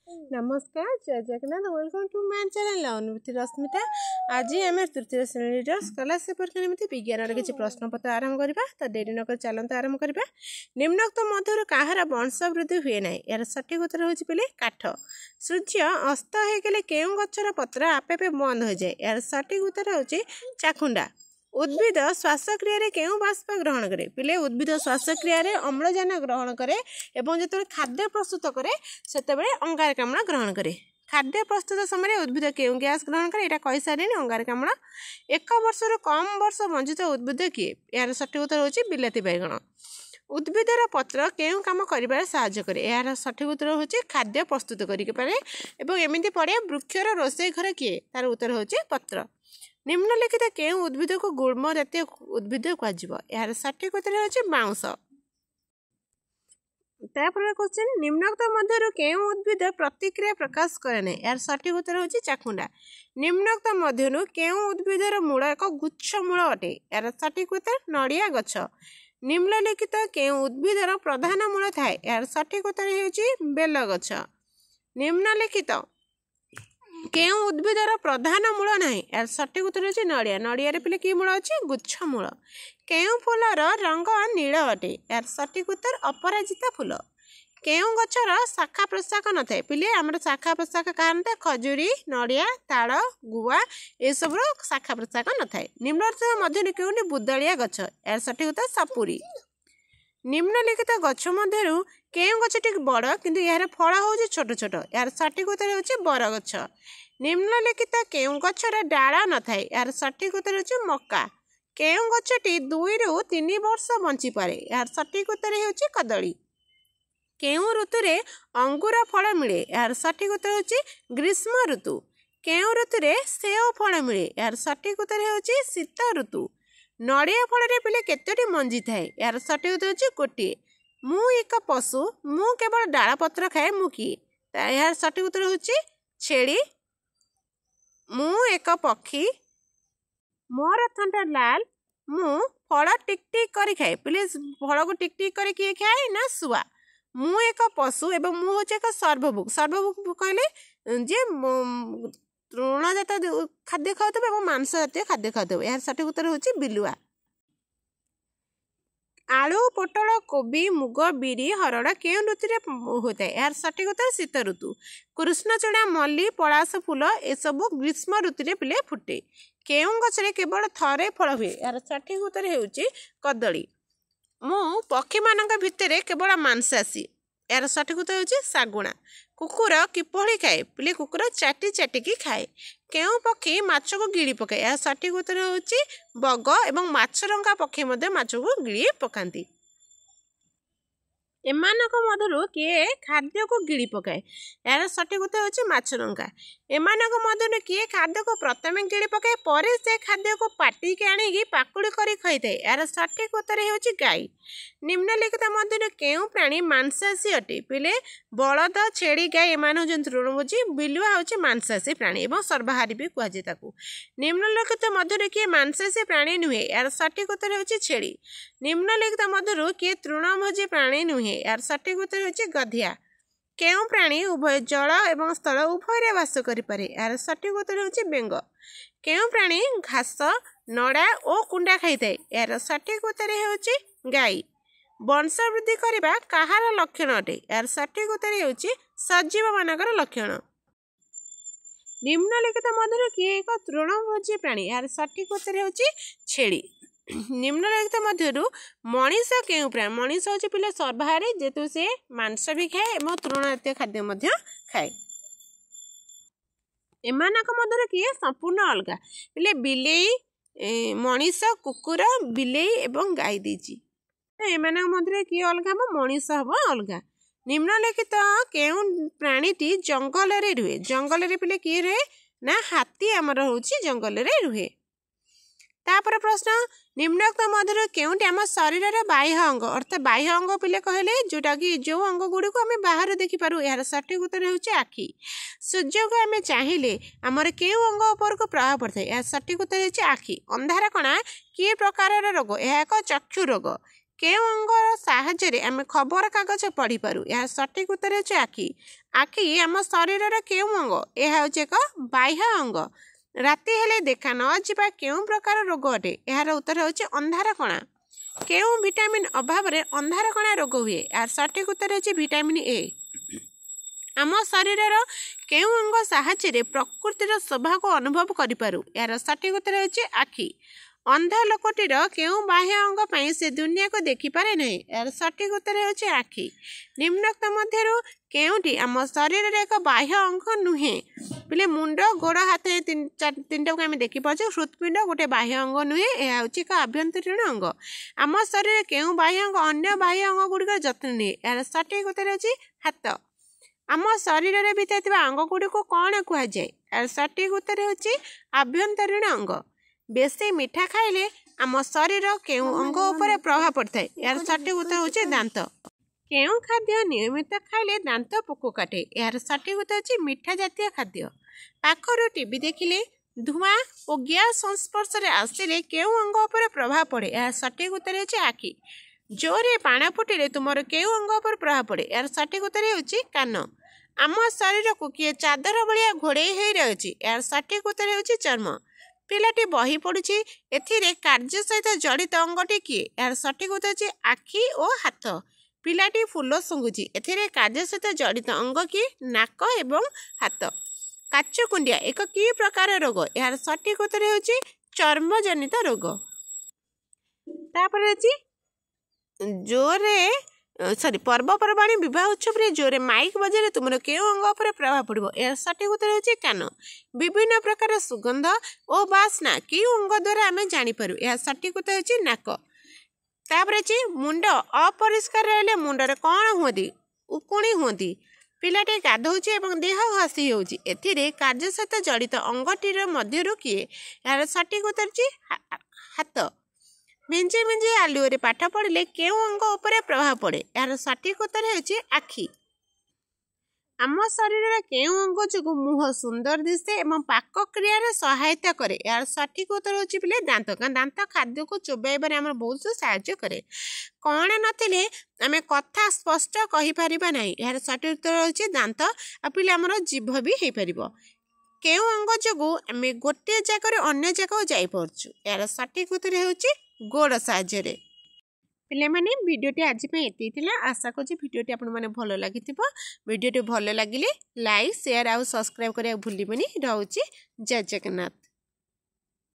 नमस्कार जय Jagannath welcome to my channel Anubhuti Rashmita. आज आम तृतीय श्रेणी स्कॉलरशिप परीक्षा निमित्त विज्ञान किसी प्रश्न पत्र आरंभ करवा तो डेरी नक चलते आरंभ करवा। निम्नोक्त मध्य कहार वंश वृद्धि हुए ना यार सठिक उत्तर हो काठ। सूर्य अस्त होगले केउं गछर पत्र आपे आपे बंद हो जाए यार सठिक उत्तर हो चाखुंडा। उद्भिद श्वासक्रिय केउं बाष्प ग्रहण करे पिले उद्भिद श्वासक्रिय अम्लजान ग्रहण करे एवं जो खाद्य प्रस्तुत करे से अंगारकाम्ल ग्रहण करे। खाद्य प्रस्तुत समय उद्भिद केउं गैस ग्रहण करे यहाँ कही सारे अंगारकाम्ल। 1 वर्ष कम वर्ष बंचित उद्भिद किए यार सठिक उत्तर हो बिलाती बैगण। उद्भिदर पत्र केउं काम करिबार सहाय्य करे यार सठिक उत्तर हो खाद्य प्रस्तुत करें। एमती पड़े वृक्षर रोषे घर किए तार उत्तर हो पत्र। निम्नलिखित केउं उद्भिद को गुल्म जातीय उद्भिद कहुव यार सठिक उत्तर हो बाउंश। तापर क्वेश्चन निम्नोक्त मध्य केउं उद्भिद प्रतिक्रिया प्रकाश करे ना यार सठिक उत्तर हो चाखुंडा। निम्नोक्त मध्य केउं उद्भिदर मूल एक गुच्छ मूल अटे यार सठिक उत्तर नड़िया गछ। निम्नलिखित केउं उद्भिदर प्रधान मूल थाए यार सठिक उत्तर हो बेल गछ। निम्नलिखित केउं उद्भिदर प्रधान मूल नहीं यार सठिक उत्तर हो नड़िया। नड़िया पिले कि मूल अच्छे गुच्छ मूल। केउं फूलर रंग नील अटे यार सठिक उत्तर अपराजिता फूल। केउं गछर शाखा प्रशाखा न थाए पिले आमर शाखा प्रशाखा कहा खजुरी नड़िया ताड़ गुआ ये सब शाखा प्रशाखा न थाए। निम्नलिखित मध्य केउंटी बुदालिया गछ यार सठिक उत्तर सपुरी। निम्नलिखित गछ मध्य केउं गछटी बड़ किंतु यार फल हो छोट छोट यार सठिक उत्तर हो बरगछ। निम्नलिखित केउं गछर डाल न थाए यार सठिक उत्तर हो मक्का। केउं गछटी 2 ରୁ 3 वर्ष बंची पारे यार सठिक उत्तर हो कदली। केउं ऋतुरे अंगूर फल मिले यार सठिक उत्तर हो ग्रीष्म ऋतु। केउं ऋतुरे सेव फल मिले यार सठिक उत्तर हो शीत ऋतु। नड़िया फल पिले केतोटी मंजी थाए यार सठिक उत्तर हो गोटे। मु एक पशु मु केवल डाल पत्र खाए मु किए यार सठिक उत्तर हो छेली। मु एक पक्षी मोर थंटा लाल मु फल टिक टिक करी खाए पिले फल को टिक टिक करी किए खाए ना शुआ। मु एक पशु एवं मु हूँ एक सर्वभुक। सर्वभुक कहले जे तृणजात खाद्य खाऊ मांस जातीय खाद्य खाऊ यार सठिक उत्तर हो बिलुआ। आलू पोटल कोबी मुग बिरी हरड़ा केउं ऋतु होता है यार सठिक उत्तर शीत ऋतु। कृष्णचूड़ा मल्ली पलाश फूल ए सब ग्रीष्म ऋतु पिले फुटे। केउं गछरे केवल थरे फल हुए यार सठिक उत्तर हो कदली। मु पक्षी मानक भितर केवल मांसासी यार सठिक उत्तर हो शागुणा। कुकुर किपरि खाए पिले कुकुर चाटी चाटिकी खाए। केउं पक्षी माछ को गिड़ी पकाए यार सठिक उत्तर हो बग एवं माछरंगा पक्षी माछ को गिड़ी पकाती। एमानक मधुर किए खाद्य को गिड़ी पकाए यार सठिक उत्तर हो माछरंगा। एमानक मधुर किए खाद्य को प्रथम गिड़ी पकाए पर से खाद्य को पाटी के आनिकी पाकुड़ी करी खाई थाए यार सठिक उत्तर हो गाई। निम्नलिखित मध्य केउं प्राणी मांसासी अटे पिले बलद छेड़ी गाय एमान होजन तृणभोजी। बिलुआ हो मांसासी प्राणी एवं सर्वहारी भी कहुए ताकू। निम्नलिखित मध्य किए मांसासी प्राणी नुहे यार सठिक उत्तर हो छेड़ी। निम्नलिखित मध्य किए तृणभोजी प्राणी नुहे यार सठिक उत्तर हो गधिया। केउं प्राणी उभय जल एवं स्थल उभय बास करें यार सठिक उत्तर हो बेंग। केउं प्राणी घास नड़ा और कुंडा खाई थाए यार सठिक उत्तर हो गाई। वंश वृद्धि करने कहार लक्षण अटे यार सठिक उत्तर हो सजीव मानकर लक्षण। निम्नलिखित मध्य किए एक तृणभोजी प्राणी यार सठिक उत्तर हो छेड़ी। निम्नलिखित मध्य मनीष केउं प्राणी मनीष हूँ पिले सर्वहारी जेतु से मांस भी खाए और तृण जातीय खाद्य खाए। एमानक मध्य किए संपूर्ण अलग पिले बिलेई मनीष कुकुर बिलेई एवं गाई देची। एमानक मध्य किए अलग हम मनीष हम अलग। निम्नलिखित केउं प्राणीटी जंगल रे रुहे जंगल रे पिले किए रहे ना हाथी आमर हूँ जंगल रे रुहे। तापर प्रश्न निम्नोक्त मध्य केउंटी आम शरीर बाह्य अंग अर्थात बाह्य अंग पिले कहले जोटा कि जो अंग गुड़ी को आम बाहर देखिपारू यार सठिक उत्तर हो आखि। सूर्य को आम चाहिए आमर केउं अंग उपर को प्रभाव पड़ता है यार सठिक उत्तर हो आखि। अंधार कणा कि प्रकार रोग यह एक चक्षु रोग। केउं अंग साहाय्य आम खबर कागज पढ़ी पारू यार सठिक उत्तर हो आखि। आखि आम शरीर केउं अंग यह हूँ एक बाह्य अंग राति हेले देखा न जा केउं प्रकार रोग अटे यार उत्तर होची अंधार कणा केउं विटामिन अभाव में अंधार कणा रोग हुए यार सठिक उत्तर होची विटामिन ए आम शरीर केउं अंग साहाय्य प्रकृतिर शोभा को अनुभव करिपारु यार सठिक उत्तर होची आखि अंध लोकटीर केउं बाह्य अंग पई से दुनिया को देखि पारे नहीं यार सठिक उत्तर होची आखि निम्नोक्त मध्यरु केउंटी आम शरीर एक बाह्य अंग नुहे बोले मुंड गोड़ हाथ तीन को आम देखिपारे हृत्पिंड गोटे बाह्य अंग नुहे यह हूँ एक आभ्यंतरीण अंग आम शरीर केउं बाह्य अंग अन्य बाह्य अंग गुड़िक जत्न निए यार सठिक उत्तर होची हाथ आम शरीर भितर अंग गुड़िक कौन कहुए यार सठिक उत्तर होची आभ्यंतरीण अंग बेसी मीठा खाइले आम शरीर केउं अंग उपर प्रभाव पड़ता है यार सठिक उत्तर होची दांत केउं खाद्य नियमित खाइले दांत पोक काटे यार सठिक उत्तर होची मीठा जातीय खाद्य पाखरु टीवी देखिले धुआं और गैस संस्पर्श रे आसिले केउं अंग उपर प्रभाव पड़े यार सठिक उत्तर होची आखि जोरे पाण फुटिले तुमर केउं अंग उपर प्रभाव पड़े यार सठिक उत्तर होची कान आम शरीर को किए चादर भलिया घोड़े हो रही यार सठिक उत्तर होची चर्म पिलाटी बही पड़ुछि एथिरे कार्य सहित जड़ित अंगटी किए यार सठिक उत्तर होची आखि और हाथ पिलाटी फूल सुंघुछि एथिरे कार्य सहित जड़ित अंग किए नाक एवं हाथ काचकुंडिया एक कि प्रकार रोग यार सठिक उत्तर होची चर्म जनित रोग तापर जोरे सॉरी पर्वपर्वाणी विवाह उत्सव रे जोरे माइक बजारे तुम केउं अंग पर प्रभाव पड़ो यार सठिक उत्तर होची कान विभिन्न प्रकार सुगंध और बास्ना केउं अंग द्वारा आम जानीपारू यार सठिक उत्तर होची नाक तापर मुंड अपरिष्कार रहिले मुंडरे कौन हुंती उकुणी हुंती पिलाटे गाधौछि एवं देह घसी होउछि एथिरे कार्य सहित जड़ित अंगटीर मध्यरु किए यार सठिक उत्तर होची हाथ मिंजे मिंजे आलुओ पाठ पढ़ले केउं अंग उपर प्रभाव पड़े यार सठिक उत्तर होची आखि आम शरीर केउं अंग जो मुह सुंदर दिशे एवं पाक क्रिया सहायता करे यार सठिक उत्तर होची बोले दांत कारण दांत खाद्य को चोबाइबार आम बहुत साहाय्य करे कण नथिले आम कथा स्पष्ट कहि परिबा नाही यार सठिक उत्तर होची दांत आ पिले हमर जीभ भी हेई परिबो केउं अंग जो आम गोटे जगह अन्य जगह जाई परछु यार सठिक उत्तर होची गोड़ साहाय्य पिले माने वीडियोटी आज एति आशा करूँ वीडियोटी आपण मैंने भल लगी वीडियोटी भल लगिले लाइक शेयर आउ सब्सक्राइब करिया भूलिबनी रहउची जय जगन्नाथ।